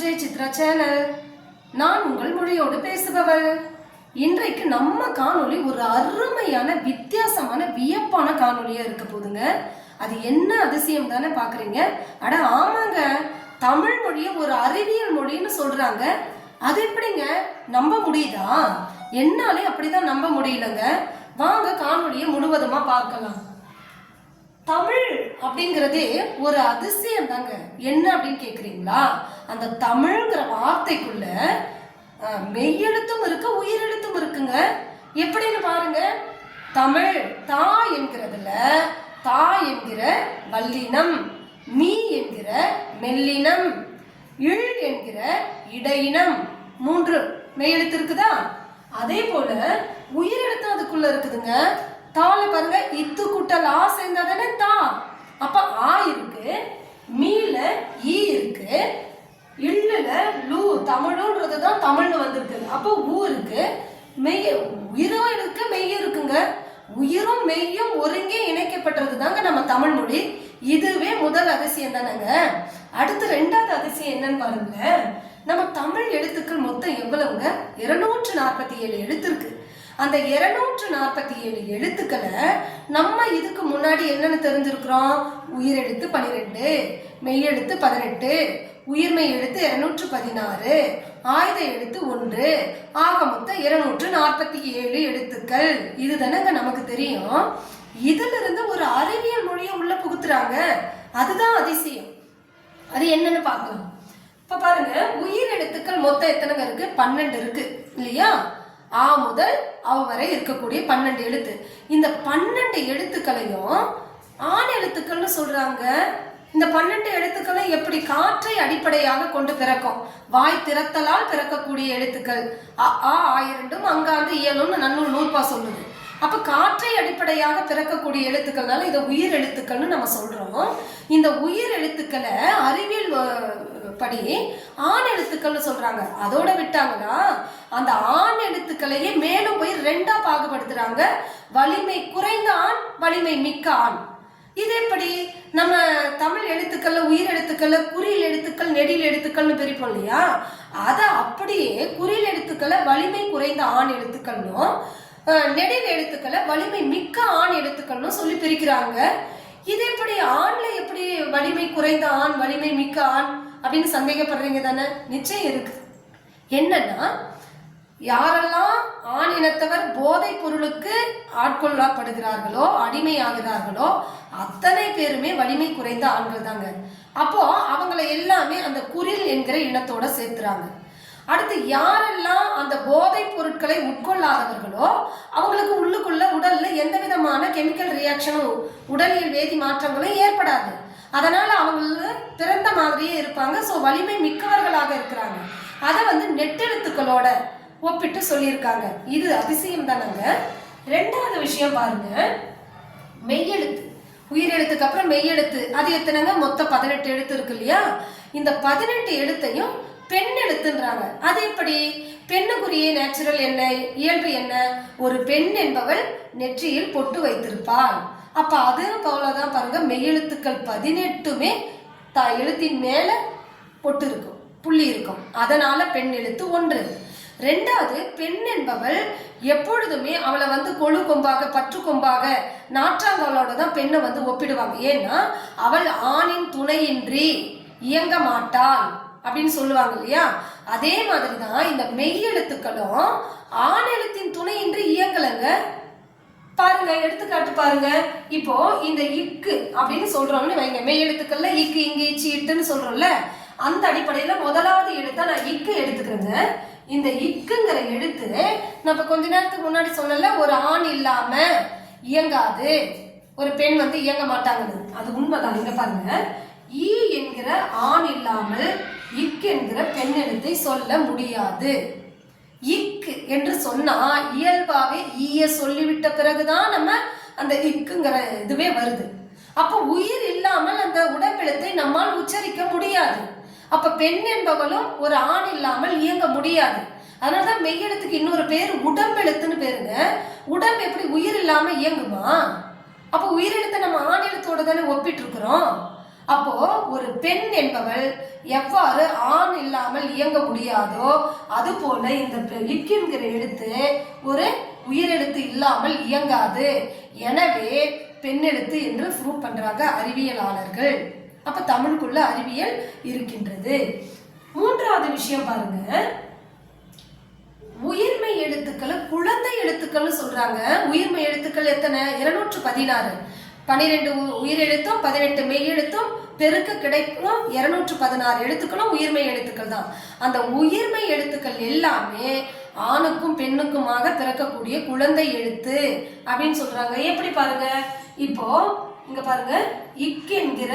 Jai Chitra channel. நான் உங்கள் மொழியோடு பேசுபவள். இன்றைக்கு நம்ம காணொளி ஒரு அருமையான வித்தியாசமான வியப்பான காணொளியா இருக்க போதுங்க. அது என்ன அதிசயம் தானே பாக்குறீங்க? அட ஆமாங்க, தமிழ் மொழிய ஒரு அறிவியல் மொழின்னு சொல்றாங்க. அது எப்படிங்க நம்ப முடியுதா? என்னாலே அப்படிதான் நம்ப முடியலங்க. வாங்க காணொளியை முழுவதுமா பார்க்கலாம். தமிழ் அப்படிங்கிறதே ஒரு அதிசயம் தாங்க. என்ன அப்படின்னு கேக்குறீங்களா? அந்த தமிழ்ங்கிற வார்த்தைக்குள்ள மெய்யெழுத்தும் இருக்கு, உயிரெழுத்தும் இருக்குங்க. எப்படின்னு பாருங்க. தமிழ் தா என்கிறதுல தா என்கிற வல்லினம், மீ என்கிற மெல்லினம், இல் என்கிற இடையினம், 3 மெய்யெழுத்து இருக்குதா? அதே போல உயிரெழுத்து அதுக்குள்ள இருக்குதுங்க. தால பாருங்க, இத்து குட்டல் ஆ சேர்ந்தாதானே தா. அப்ப ஆ இருக்கு, மீல ஈ இருக்கு, இல்லுல லூ, தமிழுன்றதுதான் தமிழ்னு வந்திருக்கு. அப்போ ஊ இருக்கு, மெய் உயிரும் இருக்கு, மெய்யும் இருக்குங்க. உயிரும் மெய்யும் ஒருங்கே இணைக்கப்பட்டது தாங்க நம்ம தமிழ் மொழி. இதுவே முதல் அதிசயம் தானேங்க. அடுத்து 2வது அதிசயம் என்னன்னு பாருங்க. நம்ம தமிழ் எழுத்துக்கள் மொத்தம் எவ்வளவுங்க? 247 எழுத்து இருக்கு. அந்த 247 எழுத்துக்களை நம்ம இதுக்கு முன்னாடி என்னன்னு தெரிஞ்சிருக்கிறோம்? உயிரெழுத்து 12, மெய்யெழுத்து 18, உயிர்மெய் எழுத்து 216, ஆயுத எழுத்து 1, ஆக மொத்தம் 247 எழுத்துக்கள். இது தானங்க நமக்கு தெரியும். இதுல இருந்து ஒரு அறிவியல் மொழியை உள்ள புகுத்துறாங்க. அதுதான் அதிசயம். அது என்னன்னு பார்க்கலாம். இப்ப பாருங்க, உயிர் எழுத்துக்கள் மொத்தம் எத்தனைங்க இருக்கு? 12 இருக்கு இல்லையா? ஆ முதல் அவ வரை இருக்கக்கூடிய 12 எழுத்து. இந்த 12 எழுத்துக்களையும் ஆண் எழுத்துக்கள்னு சொல்றாங்க. இந்த 12 எழுத்துக்களை எப்படி? காற்றை அடிப்படையாக கொண்டு பிறக்கும். வாய் திறத்தலால் பிறக்கக்கூடிய எழுத்துக்கள். ஆ ஆயிரண்டும் அங்காண்டு இயலும்னு நன்னூல் நூற்பா சொல்லுது. அப்ப காற்றை அடிப்படையாக பிறக்கக்கூடிய எழுத்துக்கள்னால இதை உயிர் எழுத்துக்கள்னு நம்ம சொல்றோம். இந்த உயிர் எழுத்துக்களை அறிவியல் படி ஆண் எழுத்துக்கள்னு சொல்றாங்க. அதோட விட்டாங்கன்னா அந்த ஆண் எழுத்துக்களையே மேலும் போய் 2ஆ பாகுபடுத்துறாங்க. வலிமை குறைந்த ஆண், வலிமை மிக்க ஆண். இது எப்படி? நம்ம தமிழ் எழுத்துக்கள்ல உயிர் எழுத்துக்கள்ல குறில் எழுத்துக்கள், நெடில் எழுத்துக்கள்னு பிரிப்போம் இல்லையா? அதை அப்படியே குறில் எழுத்துக்களை வலிமை குறைந்த ஆண் எழுத்துக்கள்னும், நெடில் எழுத்துக்களை வலிமை மிக்க ஆண் எழுத்துக்கள்னு சொல்லி பிரிக்கிறாங்க. இது எப்படி? ஆண்ல எப்படி வலிமை குறைந்த ஆண், வலிமை மிக்க ஆண் அப்படின்னு சந்தேகப்படுறீங்க தானே? நிச்சயம் இருக்கு. என்னன்னா, யாரெல்லாம் ஆண் இனத்தவர் போதைப் பொருளுக்கு ஆட்கொள்ளப்படுகிறார்களோ, அடிமையாகிறார்களோ, அத்தனை பேருமே வலிமை குறைந்த ஆண்கள் தாங்க. அப்போ அவங்களை எல்லாமே அந்த குறில் என்கிற இனத்தோட சேர்த்துறாங்க. அடுத்து யாரெல்லாம் அந்த போதைப் பொருட்களை உட்கொள்ளாதவர்களோ அவங்களுக்கு உள்ளுக்குள்ள உடல்ல எந்த விதமான கெமிக்கல் ரியாக்ஷனும், உடலியல் வேதி மாற்றங்களும் ஏற்படாது. அதனால அவங்க பிறந்த மாதிரியே இருப்பாங்க. ஸோ வலிமை மிக்கவர்களாக இருக்கிறாங்க. அதை நெட்டெழுத்துக்களோட ஒப்பிட்டு சொல்லியிருக்காங்க. இது அதிசயம் தானங்க. 2வது விஷயம் பாருங்க, மெய்யெழுத்து. உயிரெழுத்துக்கு அப்புறம் மெய்யெழுத்து. அது எத்தனைங்க? மொத்தம் 18 எழுத்து இருக்கு இல்லையா? இந்த 18 எழுத்தையும் பெண் எழுத்துன்றாங்க. அது எப்படி? பெண்ணுக்குரிய நேச்சுரல் என்ன, இயல்பு என்ன? ஒரு பெண் என்பவள் நெற்றியில் பொட்டு வைத்திருப்பாள். அப்ப அது போலதான் பாருங்க, மெய்யெழுத்துக்கள் 18மே எழுத்தின் மேல பொட்டு இருக்கும், புள்ளி இருக்கும். அதனால பெண் எழுத்து 1. 2வது, பெண் என்பவள் எப்பொழுதுமே அவளை கொழு கொம்பாக, பற்று கொம்பாக, நாற்றாங்காலோட தான் பெண்ணை ஒப்பிடுவாங்க. ஏன்னா அவள் ஆணின் துணையின்றி இயங்க மாட்டாள் அப்படின்னு சொல்லுவாங்க இல்லையா? அதே மாதிரிதான் இந்த மெய்யெழுத்துக்களும் ஆண் எழுத்தின் துணையின்றி இயங்கலங்க. பாருங்க, எடுத்துக்காட்டு பாருங்க. இப்போ இந்த இக்கு அப்படின்னு சொல்றோம்னு வைங்க. மெய் எழுத்துக்கள்ல இக்கு, இங்கு, இச்சி, இட்டுன்னு சொல்றோம்ல. அந்த அடிப்படையில முதலாவது எழுத்தா நான் இக்கு எடுத்துக்கிறேங்க. இந்த இக்குங்கிற எழுத்து நம்ம கொஞ்ச நேரத்துக்கு முன்னாடி சொன்னல, ஒரு ஆண் இல்லாம இயங்காது, ஒரு பெண் இயங்க மாட்டாங்க. அது உண்மைதான். இங்க பாருங்க, ஈ என்கிற ஆண் இல்லாமல் இக்கு என்கிற பெண் எழுத்தை சொல்ல முடியாது. இக்கு என்று சொன்னா இயல்பாவே ஈய சொல்லிவிட்ட பிறகுதான் நம்ம அந்த இக்குங்கிற இதுவே வருது. அப்ப உயிர் இல்லாமல் அந்த உடம்பெழுத்தை நம்மால் உச்சரிக்க முடியாது. அப்ப பெண் என்பவளும் ஒரு ஆண் இல்லாமல் இயங்க முடியாது. அதனாலதான் மெய்யெழுத்துக்கு இன்னொரு பேர் உடம்பெழுத்துன்னு பேருங்க. உடம்பு எப்படி உயிர் இல்லாம இயங்குமா? அப்ப உயிரெழுத்தை நம்ம ஆண் எழுத்தோட தானே ஒப்பிட்டு இருக்கிறோம். அப்போ ஒரு பெண் என்பவள் எவ்வாறு ஆண் இல்லாமல் இயங்க முடியாதோ அது போல இந்த இக் என்கிற எழுத்து ஒரு உயிரெழுத்து இல்லாமல் இயங்காது. எனவே பெண்ணெழுத்து என்று ப்ரூவ் பண்றாங்க அறிவியலாளர்கள். அப்ப தமிழுக்குள்ள அறிவியல் இருக்கின்றது. மூன்றாவது விஷயம் பாருங்க, உயிர்மை எழுத்துக்களை குழந்தை எழுத்துக்கள் சொல்றாங்க. உயிர்மை எழுத்துக்கள் எத்தனை? 216. 12 உயிரெழுத்தும் 18 மெய் எழுத்தும் பெருக்க கிடைக்கும் 216 எழுத்துக்களும் உயிர்மை எழுத்துக்கள் தான். அந்த உயிர்மை எழுத்துக்கள் எல்லாமே ஆணுக்கும் பெண்ணுக்குமாக பிறக்கக்கூடிய குழந்தை எழுத்து அப்படின்னு சொல்றாங்க. எப்படி பாருங்க, இப்போ இங்க பாருங்க, இக் என்கிற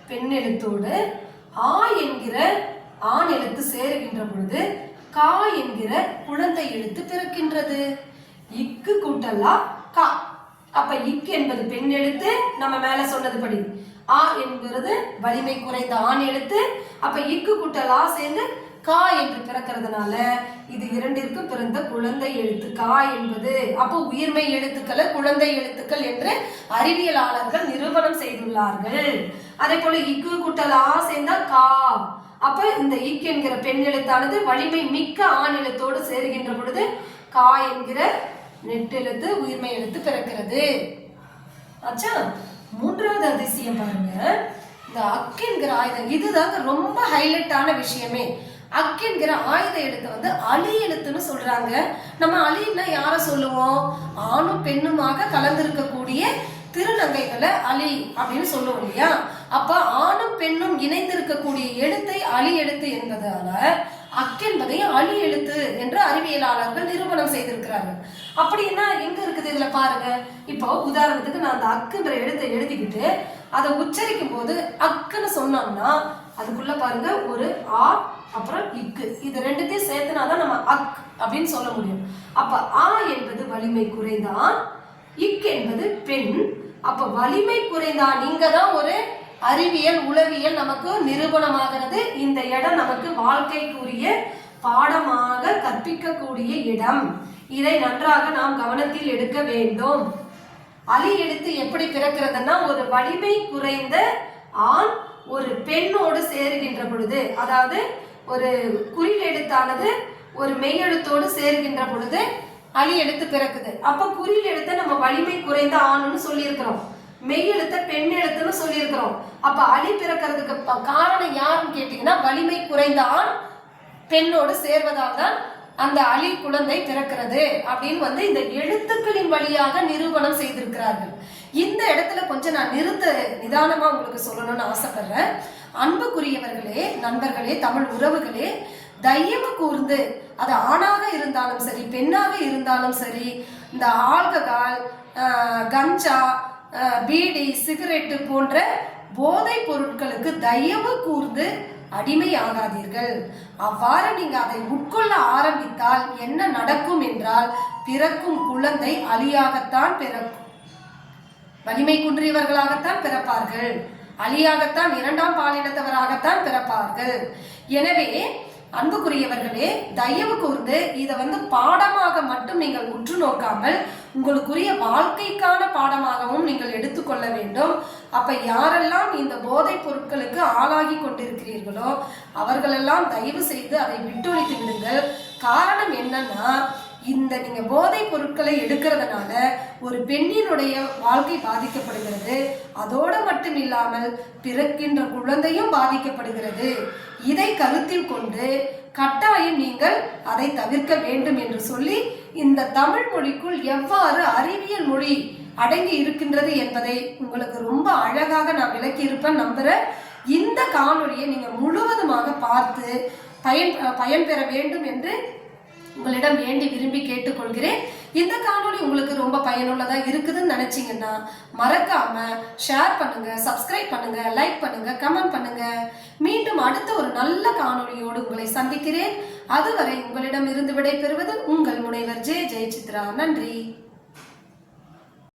பெண் எழுத்தோடு ஆ என்கிற ஆண் எழுத்து சேருகின்ற பொழுது கா என்கிற குழந்தை எழுத்து பிறக்கின்றது. இக்கு கூட்டலா கா. அப்ப இக் என்பது பெண் எழுத்து, நம்ம மேல சொன்னதுபடி. ஆ என்பது வலிமை குறைந்த ஆண் எழுத்து. அப்ப இக்கு கூட்டலா சேர்ந்து கா என்று பிறக்கிறதுனால இது இரண்டிற்கு பிறந்த குழந்தை எழுத்து கா என்பது. அப்போ உயிர்மை எழுத்துக்களை குழந்தை எழுத்துக்கள் என்று அறிவியலாளர்கள் நிரூபணம் செய்துள்ளார்கள். அதே போல இக்கு கூட்டலா சேர்ந்தா கா. அப்ப இந்த இக் என்கிற பெண் எழுத்தானது வலிமை மிக்க ஆண் எழுத்தோடு சேருகின்ற பொழுது கா என்கிற நெட்டெழுத்து உயிர்மை எழுத்து பிறக்கிறது. ஆச்சா. மூன்றாவது அதிசயம் பாருங்க, இந்த அக் என்கிற ஆயுதம். இதுதாங்க ரொம்ப ஹைலைட்டான விஷயமே. அக் என்கிற ஆயுத எழுத்து அலி எழுத்துன்னு சொல்றாங்க. நம்ம அலின்னா யார சொல்லுவோம்? ஆணும் பெண்ணுமாக கலந்திருக்கக்கூடிய திருநங்கைகளை அலி அப்படின்னு சொல்லுவோம் இல்லையா? அப்ப ஆணும் பெண்ணும் இணைந்திருக்கக்கூடிய எழுத்தை அலி எழுத்து என்பதால அக் என்பதை அலி எழுத்து என்று அறிவியலாளர்கள் நிரூபணம் செய்திருக்கிறார்கள். அப்படின்னா எங்க இருக்குது இதுல பாருங்க. இப்போ உதாரணத்துக்கு நான் அந்த அக்குன்ற எழுத்தை எழுதிக்கிட்டு அதை உச்சரிக்கும் போது அக்குன்னு சொன்னோம்னா அதுக்குள்ள பாருங்க ஒரு ஆ அப்புறம் இக்கு, இது ரெண்டுத்தையும் சேர்த்துனாதான் நம்ம அக் அப்படின்னு சொல்ல முடியும். அப்ப ஆ என்பது வலிமை குறைந்தான், இக் என்பது பெண். அப்ப வலிமை குறைந்தான் இங்கதான் ஒரு அறிவியல் உளவியல் நமக்கு நிரூபணமாகிறது. இந்த இடம் நமக்கு வாழ்க்கைக்குரிய பாடமாக கற்பிக்கக்கூடிய இடம். இதை நன்றாக நாம் கவனத்தில் எடுக்க வேண்டும். அலி எழுத்து எப்படி பிறக்கிறதுனா ஒரு வலிமை குறைந்த ஆண் ஒரு பெண்ணோடு சேருகின்ற பொழுது, அதாவது ஒரு குறில் எழுத்தானது ஒரு மெய் எழுத்தோடு சேருகின்ற பொழுது அலி எழுத்து பிறக்குது. அப்ப குறில் எழுத்த நம்ம வலிமை குறைந்த ஆணுன்னு சொல்லி இருக்கிறோம், மெய் எழுத்த பெண் எழுத்துன்னு சொல்லி இருக்கிறோம். அப்ப அலி பிறக்கிறதுக்கு காரணம் யாருன்னு கேட்டீங்கன்னா வலிமை குறைந்த ஆண் பெண்ணோடு சேர்வதால் தான் அந்த அலி குழந்தை பிறக்கிறது அப்படின்னு இந்த எழுத்துக்களின் வழியாக நிரூபணம் செய்திருக்கிறார்கள். இந்த இடத்துல கொஞ்சம் நான் நிதானமா உங்களுக்கு சொல்லணும்னு ஆசைப்படுறேன். அன்புக்குரியவர்களே, நண்பர்களே, தமிழ் உறவுகளே, தயவு கூர்ந்து அது ஆணாக இருந்தாலும் சரி பெண்ணாக இருந்தாலும் சரி இந்த ஆல்கஹால், கஞ்சா, பீடி, சிகரெட்டு போன்ற போதைப் பொருட்களுக்கு தயவு கூர்ந்து அடிமையாகாதீர்கள். அவ்வாறு நீங்க அதை உட்கொள்ள ஆரம்பித்தால் என்ன நடக்கும் என்றால் பிறக்கும் குழந்தை அலியாகத்தான் பிறக்கும், வலிமை குன்றியவர்களாகத்தான் பிறப்பார்கள், அலியாகத்தான் இரண்டாம் பாலினத்தவராகத்தான் பிறப்பார்கள். எனவே அன்புக்குரியவர்களே, தயவு கூர்ந்து இதை பாடமாக மட்டும் நீங்கள் உற்று நோக்காமல் உங்களுக்குரிய வாழ்க்கைக்கான பாடமாகவும் நீங்கள் எடுத்துக்கொள்ள வேண்டும். அப்ப யாரெல்லாம் இந்த போதைப் பொருட்களுக்கு ஆளாகி கொண்டிருக்கிறீர்களோ அவர்களெல்லாம் தயவு செய்து அதை விட்டொழித்து விடுங்கள். காரணம் என்னன்னா நீங்க போதைப் பொருட்களை எடுக்கிறதுனால ஒரு பெண்ணினுடைய வாழ்க்கை பாதிக்கப்படுகிறது. அதோடு மட்டும் இல்லாமல் பிறக்கின்ற குழந்தையும் பாதிக்கப்படுகிறது. இதை கருத்தில் கொண்டு கட்டாயம் நீங்கள் அதை தவிர்க்க வேண்டும் என்று சொல்லி இந்த தமிழ் மொழிக்குள் எவ்வாறு அறிவியல் மொழி அடங்கி இருக்கின்றது என்பதை உங்களுக்கு ரொம்ப அழகாக நான் விளக்கி இருப்பேன் நம்புறேன். இந்த காணொலியை நீங்க முழுவதுமாக பார்த்து பயன்பெற வேண்டும் என்று உங்களிடம் வேண்டி விரும்பி கேட்டுக்கொள்கிறேன். இந்த காணொலி உங்களுக்கு ரொம்ப பயனுள்ளதா இருக்குதுன்னு நினைச்சீங்கன்னா மறக்காம ஷேர் பண்ணுங்க, சப்ஸ்கிரைப் பண்ணுங்க, லைக் பண்ணுங்க, கமெண்ட் பண்ணுங்க. மீண்டும் அடுத்த ஒரு நல்ல காணொலியோடு உங்களை சந்திக்கிறேன். அதுவரை உங்களிடம் இருந்து விடை பெறுவது உங்கள் முனைவர் ஜெயசித்ரா. நன்றி.